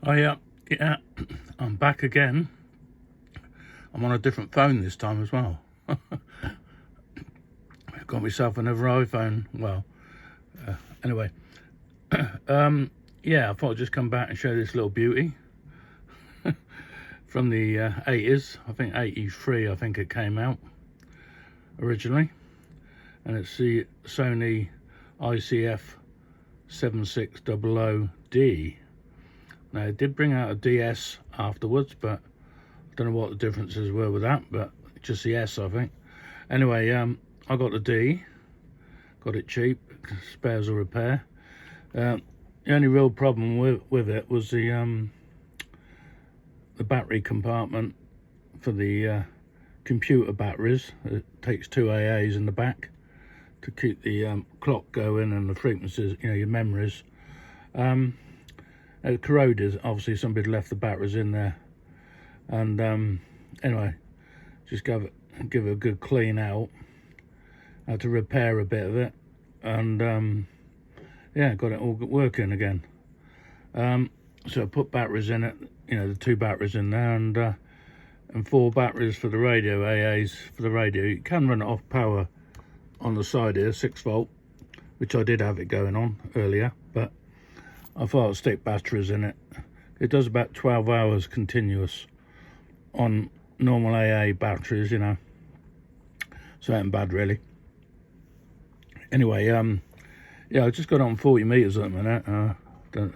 Yeah, I'm back again. I'm on a different phone this time as well. I've got myself another iPhone. Well, anyway, yeah, I thought I'd just come back and show this little beauty from the 80s. I think 83, I think it came out originally, and it's the SONY ICF-7600D. Now, it did bring out a DS afterwards, but I don't know what the differences were with that, but just the S, I think. Anyway, I got the D, got it cheap, spares a repair. The only real problem with it was the battery compartment for the computer batteries. It takes 2 AAs in the back to keep the clock going and the frequencies, you know, your memories. It corroded. Obviously somebody left the batteries in there, and anyway, just give it a good clean out. I had to repair a bit of it, and yeah, got it all working again. So I put batteries in it, you know, the 2 batteries in there, and 4 batteries for the radio, AAs for the radio. You can run it off power on the side here, 6 volt, which I did have it going on earlier, but I thought I'd stick batteries in it. It does about 12 hours continuous on normal AA batteries, you know, so it ain't bad really. Anyway, yeah, I just got on 40 meters at the minute. Won't break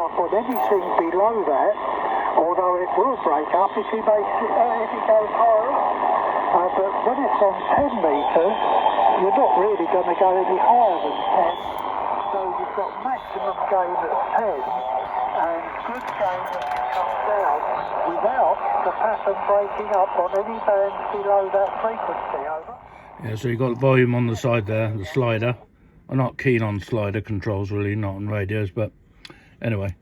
up on anything below that, although it will break up if you if it goes higher up. But when it's on 10 meters, you're not really going to go any higher than 10. So you've got maximum gain at 10 and good gain as you come down without the pattern breaking up on any bands below that frequency. Over. Yeah, so you've got the volume on the side there, the slider. I'm not keen on slider controls really, not on radios, but anyway.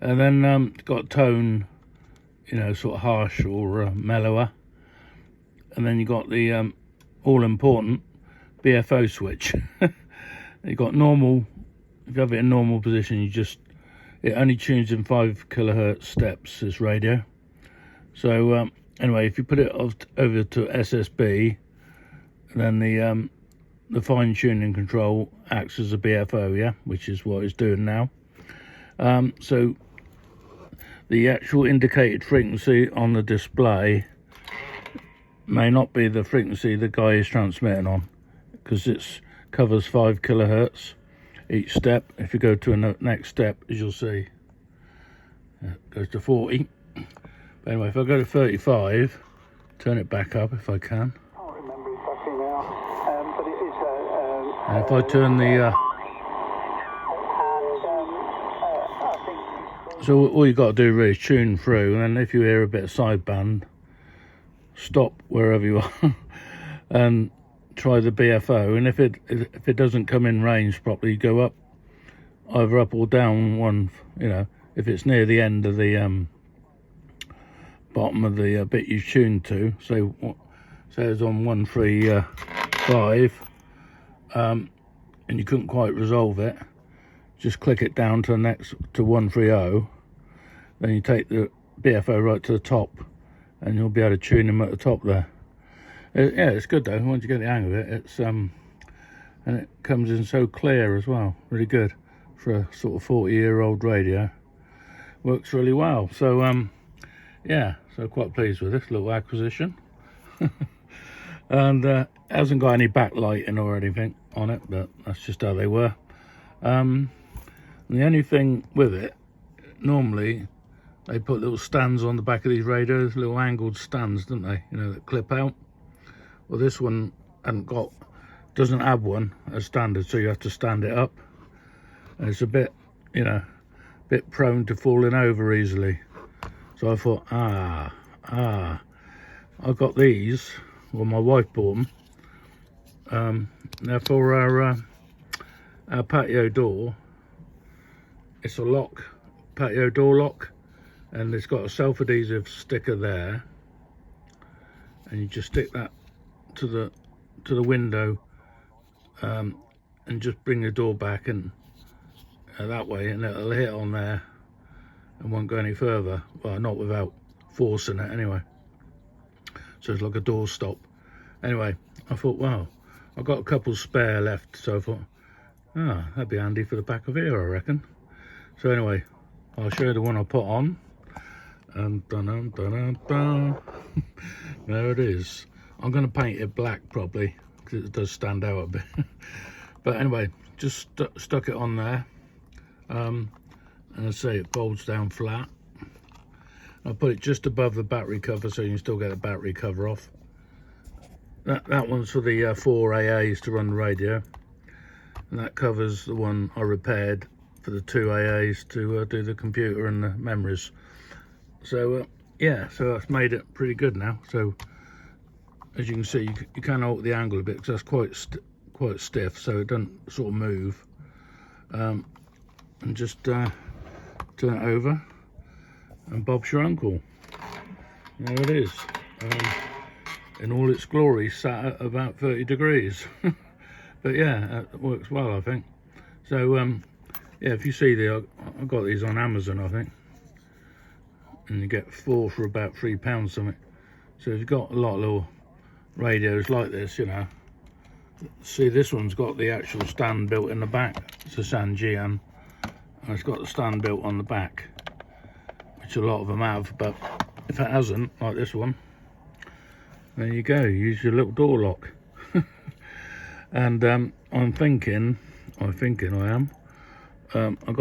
And then got tone, you know, sort of harsh or mellower. And then you got the all important BFO switch. You got normal. If you have it in normal position, it only tunes in 5 kilohertz steps, this radio. So anyway, if you put it over to SSB, then the fine tuning control acts as a BFO, yeah, which is what it's doing now. So the actual indicated frequency on the display may not be the frequency the guy is transmitting on, because it covers 5 kilohertz each step. If you go to a next step, as you'll see, it goes to 40. But anyway, if I go to 35, turn it back up if I can. I can't remember exactly now, but it is and if I turn the so all you got to do really is tune through, and then if you hear a bit of sideband, stop wherever you are and try the BFO. And if it doesn't come in range properly, you go up, either up or down one, you know, if it's near the end of the bottom of the bit you tuned to. So say it's on 135 and you couldn't quite resolve it, just click it down to the next to 130. Then you take the BFO right to the top, and you'll be able to tune them at the top there. Yeah, it's good though. Once you get the hang of it, it's and it comes in so clear as well. Really good for a sort of 40-year-old radio. Works really well. So yeah, so quite pleased with this little acquisition. And it hasn't got any backlighting or anything on it, but that's just how they were. And the only thing with it, normally they put little stands on the back of these radios, little angled stands, don't they? You know, that clip out. Well, this one doesn't have one as standard, so you have to stand it up. And it's a bit, you know, bit prone to falling over easily. So I thought, I got these. Well, my wife bought them. They're for our patio door. It's a lock, patio door lock, and it's got a self-adhesive sticker there, and you just stick that to the window and just bring the door back and that way, and it'll hit on there and won't go any further. Well, not without forcing it anyway. So it's like a door stop. Anyway, I thought, well, I've got a couple spare left, so I thought, that'd be handy for the back of here, I reckon. So anyway, I'll show you the one I put on. And there it is. I'm going to paint it black probably, because it does stand out a bit. But anyway, just stuck it on there. And I say it folds down flat. I'll put it just above the battery cover so you can still get the battery cover off. That one's for the 4 AAs to run the radio. And that covers the one I repaired for the 2 AAs to do the computer and the memories. So yeah, so that's made it pretty good now. So as you can see, you can alter the angle a bit because that's quite stiff, so it doesn't sort of move. And just turn it over, and Bob's your uncle. There it is, in all its glory, sat at about 30 degrees. But yeah, it works well, I think. So yeah, if you see I got these on Amazon, I think, and you get 4 for about £3 something. So if you've got a lot of little radios like this, you know, see, this one's got the actual stand built in the back. It's a Sanjian, and it's got the stand built on the back, which a lot of them have. But if it hasn't, like this one, there you go, use your little door lock. And I'm thinking I've got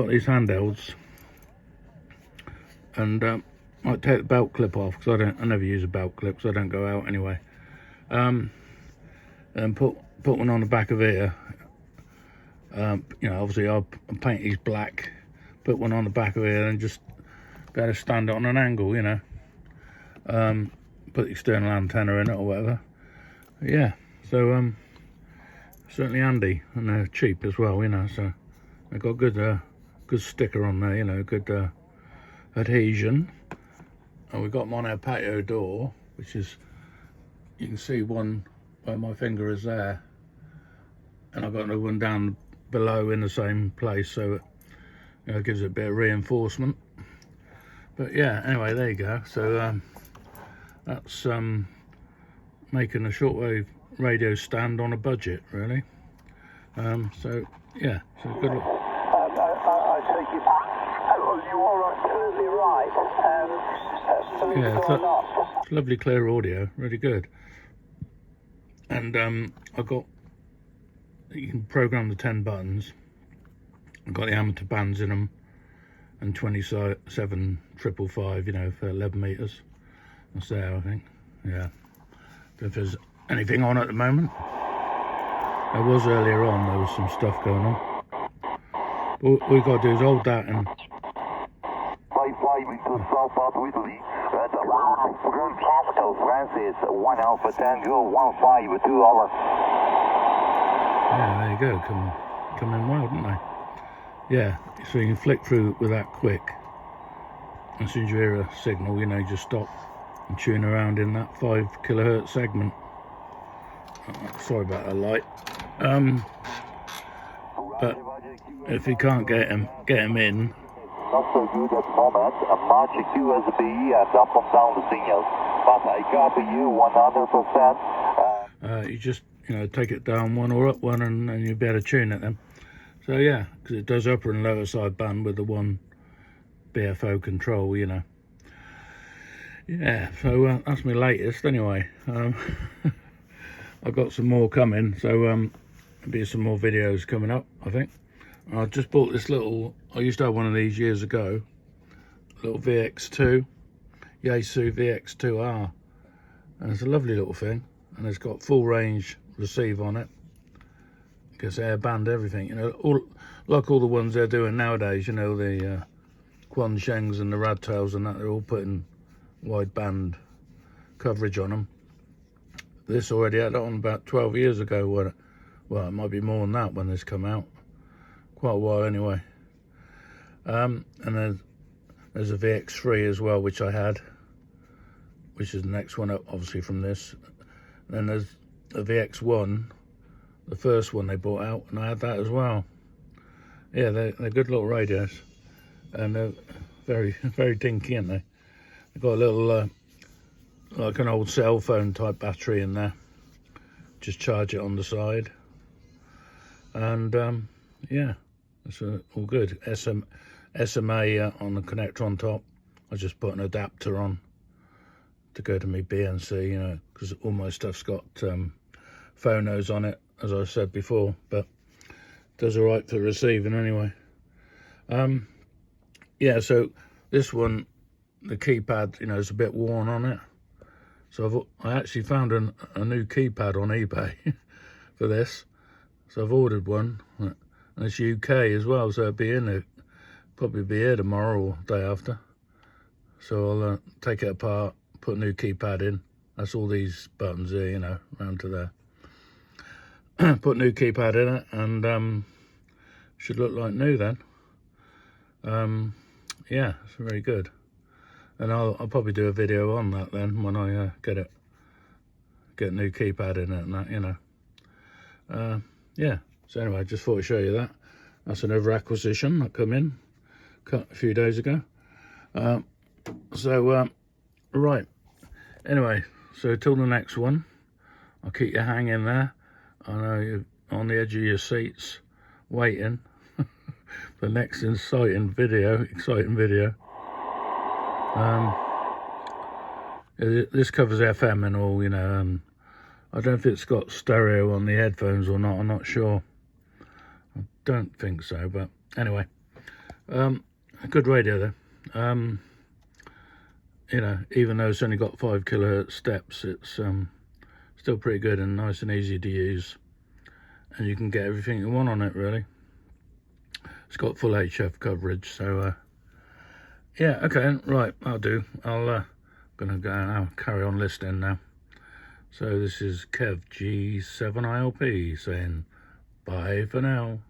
these handhelds, and I take the belt clip off because I never use a belt clip because I don't go out anyway. And put one on the back of here. You know, obviously I'll paint these black, put one on the back of here, and just better stand it on an angle, you know. Put the external antenna in it or whatever. Yeah, so certainly handy, and they're cheap as well, you know. So they've got good sticker on there, you know, good adhesion. And we've got them on our patio door, which is, you can see one where my finger is there, and I've got another one down below in the same place, so it, you know, gives it a bit of reinforcement. But yeah, anyway, there you go. So that's making a shortwave radio stand on a budget, really. So yeah, so good luck. I think you are absolutely right. Yeah, it's lovely clear audio, really good. And I got, you can program the 10 buttons. I've got the amateur bands in them, and 27 555, you know, for 11 meters. That's there, I think. Yeah. Don't know if there's anything on at the moment. There was earlier on, there was some stuff going on. But what we've got to do is hold that and... Francis, 1 Alpha Tango, 15 2 hours. Yeah, there you go, come in well, didn't they? Yeah, so you can flick through with that quick. As soon as you hear a signal, you know, just stop and tune around in that 5 kilohertz segment. Sorry about that light. But if you can't get him in, not so good at the moment. Much QSB and up and down the signals. But I copy you 100%. You just, you know, take it down one or up one, and you'll be able to tune it then. So yeah, because it does upper and lower side band with the one BFO control, you know. Yeah, so that's my latest anyway. I've got some more coming, so there'll be some more videos coming up, I think. I just bought this little, I used to have one of these years ago, little VX2, Yaesu VX2R, and it's a lovely little thing, and it's got full range receive on it. Gets air band, everything, you know, like all the ones they're doing nowadays, you know, the Quan Shengs and the Radtails and that, they're all putting wide band coverage on them. This already had it on about 12 years ago, well, it might be more than that when this come out. Quite a while anyway. And then there's a VX3 as well, which I had, which is the next one up, obviously, from this. And then there's a VX1, the first one they brought out, and I had that as well. Yeah, they're good little radios, and they're very, very dinky, aren't they? They've got a little, like an old cell phone type battery in there. Just charge it on the side. And yeah, it's all good. SMA on the connector on top. I just put an adapter on to go to my BNC, you know, because all my stuff's got phonos on it, as I said before, but does all right for receiving anyway. Yeah, so this one, the keypad, you know, is a bit worn on it. So I actually found a new keypad on eBay for this. So I've ordered one, and it's UK as well, so it'll be in it, probably be here tomorrow or day after. So I'll take it apart, put a new keypad in. That's all these buttons here, you know, round to there. Put new keypad in it, and should look like new then. Yeah, it's very good. And I'll probably do a video on that then when I get a new keypad in it and that, you know. Yeah, so anyway, just thought I'd show you that. That's another acquisition that come in a few days ago. Right, anyway, so till the next one, I'll keep you hanging there. I know you're on the edge of your seats waiting for the next exciting video. This covers FM and all, you know. I don't know if it's got stereo on the headphones or not, I'm not sure. I don't think so, but anyway. A good radio though. You know, even though it's only got 5 kilohertz steps, it's still pretty good and nice and easy to use. And you can get everything you want on it, really. It's got full HF coverage, so yeah, okay, right, I'll do. I'm gonna go now, carry on listening now. So this is Kev G7ILP saying bye for now.